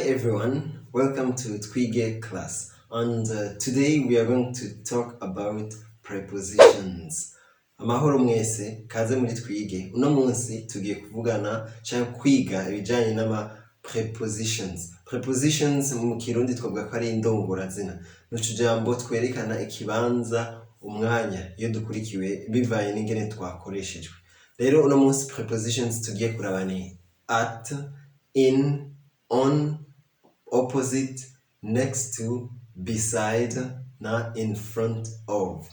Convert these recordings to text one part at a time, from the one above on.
everyone, welcome to Twige class. And today we are going to talk about prepositions. Amahoro mwese, kaze muri Twige. Uno munsi tugiye kuvugana cyangwa kwiga ibijyanye n'ama prepositions. Prepositions mu kirundi twavuga ko ari indongorazina. N'utujambo twerekana ikibanza, umwanya iyo dukurikiwe bivanye n'ingene twakoreshejwe. Rero uno munsi prepositions tugiye kuraba ni at, in, on, opposite, next to, beside na in front of.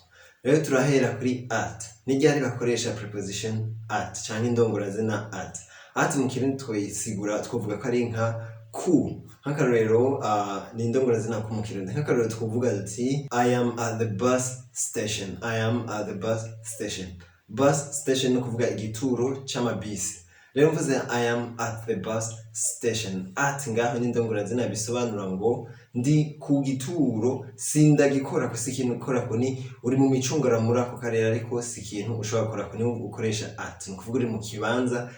Rero turahera kuri at. N'iryari bakoresha preposition at cyangwa indongorazina at. At mu kirundi twisigura twavuga ko ari nka ku. Nk'akarorero ni indongorazina ku mu kirundi. Nk'akarorero twavuga ati I am at the bus station. I am at the bus station. Bus station no kuvuga igituro c'amabisi. Rero mvuze I am at the bus station. At ngaho ni indongorazina bisobanura ngo ndi ku gituro sindagikora ko sikintu ukora ko ni uri mu micungara muri ako karere ariko sikintu ushobora gukora ko ni ukoresha at. Ni kuvuga uri mu kibanza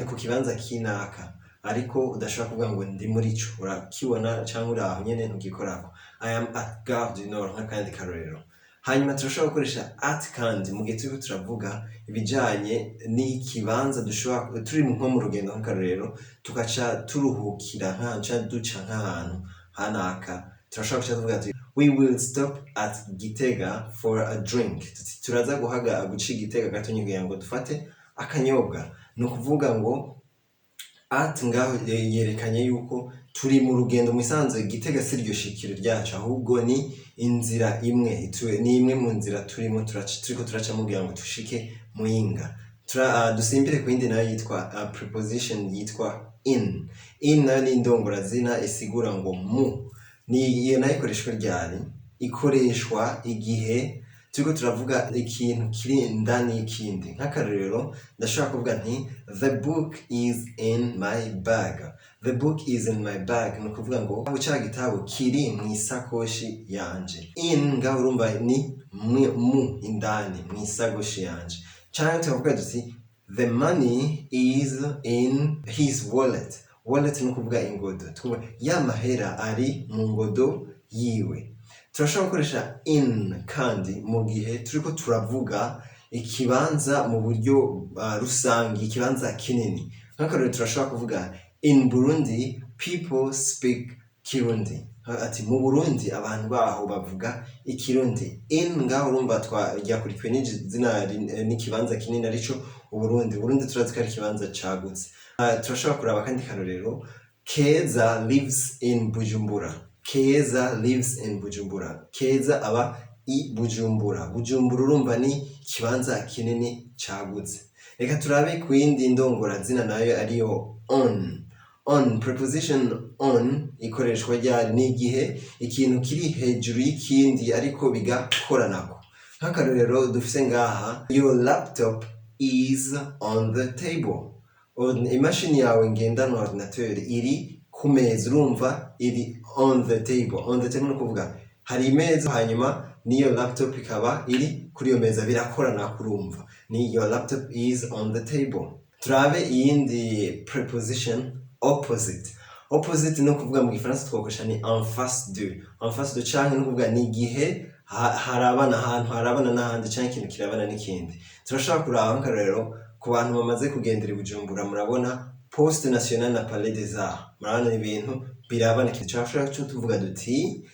ku kibanza kinaka ariko udashobora kuvuga ngo ndi muri cyo urakibona cyangwa uri aho nyene ntugikorako. I am at Gare du Nord nk'akandi karorero. Hanyuma turashobora gukoresha at kandi mu gihe turiko turavuga ibijanye n'ikibanza dushobora turi nko mu rugendo nk'akarorero tugaca turuhukira nk'ahantu duca nk'ahantu hanaka. Turashobora guca tuvuga ati we will stop at Gitega for a drink. Turaza guca Gitega gato kugira ngo dufate akanyobwa. Ni ukuvuga ngo at ngaho yerekanye yuko turi mu rugendo musanzwe Gitega si ryo shikiro ryacu ahubwo ni inzira imwe ni imwe mu nzira turimo turiko turaca mugira ngo tushike Muyinga. Dusimbire ku yindi nayo yitwa preposition yitwa in. In nayo ni indongorazina isigura ngo mu. Ni iyo nayo ikoreshwa ryari? Ikoreshwa igihe turiko turavuga ikintu kiri indani y'ikindi. Nk'akarorero ndashobora kuvuga nti the book is in my bag. The book is in my bag ni ukuvuga ngo cya gitabo kiri mu isakoshi yanje. In ngaho urumva ni mu indani mu isakoshi yanje. Cyangwa tukavuga duti the money is in his wallet. Wallet ni ukuvuga ingodo. Tuvuga ya mahera ari mu ngodo yiwe. Turashobora gukoresha in kandi mu gihe turiko turavuga ikibanza mu buryo rusangi, ikibanza kinini. Nk'akarorero turashobora kuvuga in Burundi people speak kirundi. Ati mu Burundi abantu baho bavuga ikirundi. In ngaho urumva ryakurikiwe n'izina n'ikibanza kinini arico Uburundi. Burundi turazi ko ari ikibanza cagutse. Turashobora kuraba kandi karorero Keza lives in Bujumbura. Keza lives in Bujumbura. Keza aba I Bujumbura. Bujumbura urumva ni kibanza kinini cagutse. Reka turabe ku yindi ndongorazina nayo ariyo on. On, preposition on ikoreshwa ryari ni igihe ikintu kiri hejuru y'ikindi ariko bigakoranako. Nk'akarorero dufise ngaha your laptop is on the table. Imashini yawe ngendanwa ordinateur iri ku meza urumva iri on the table. On the table no kuvuga hari imeza hanyuma niyo laptop ikaba iri kuri iyo meza birakorana kurumva ni your laptop is on the table. Turabe iyindi preposition opposite. Opposite no kuvuga mu gifaransa twakoresha ni en face de. En face de cyangwa no kuvuga ni igihe harabana ahantu harabana n'ahandi cyangwa ikintu kirabana n'ikindi. Turashaka kuraba nk'akarorero ku bantu bamaze kugendera i Bujumbura murabona Poste Nationale na Palais des Arts. Murabona ibintu birabana ikintu cyashaka cyo tuvuga duti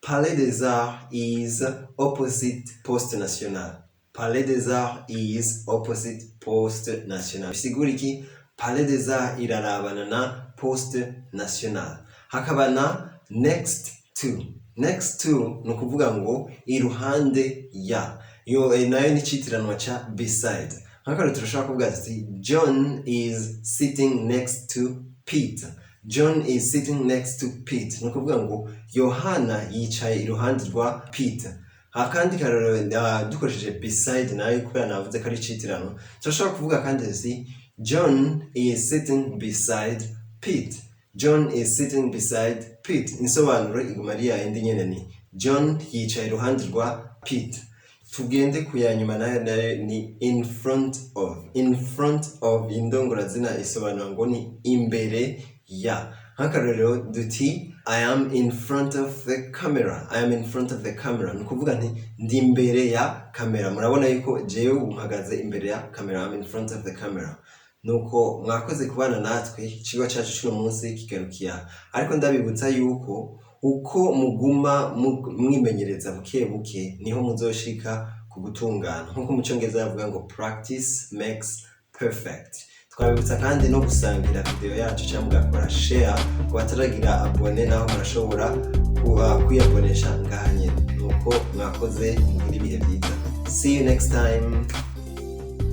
Palais des Arts is opposite Poste Nationale. Palais des Arts is opposite Poste Nationale. Bisigura iki? Palais des Arts irarabana na Poste Nationale. Hakaba na next to. Next to ni ukuvuga ngo iruhande ya. Yo nayo ni citiranwa ca beside. Nk'akarorero turashobora kuvuga ati John is sitting next to Pete. John is sitting next to Pete. Ni ukuvuga ngo Yohana yicaye iruhande rwa Pete. Akandi karorero dukoresheje beside nayo kubera navuze ko ari citiranwa. Turashobora kuvuga kandi ati John is sitting beside Pete. John is sitting beside Pete. Insobanuro iguma ari yindi nyene ni John yicaye iruhande rwa Pete. Tugende kuyanyuma nayo ni in front of. In front of indongorazina isobanura ngo ni imbere ya. nk'akarorero duti I am in front of the camera. I am in front of the camera. Nukuvuga nti ndi imbere ya kamera. Murabona yuko jewe mpagaze imbere ya kamera. I am in front of the camera. Nuko mwakoze kubana natwe icigwa cyacu cy'uno munsi kigarukiya. Ariko ndabibutsa yuko uko muguma mwimenyereza buke buke niho muzoshika ku gutungana. Nkuko mu Cyongereza bavuga ngo practice makes perfect. Twabibutsa kandi no gusangira video yacu cyangwa mugakora share ku bataragira abone naho murashobora kwiyabonesha ngaha nyene. Nuko mwakoze mugira ibihe byiza. See you next time.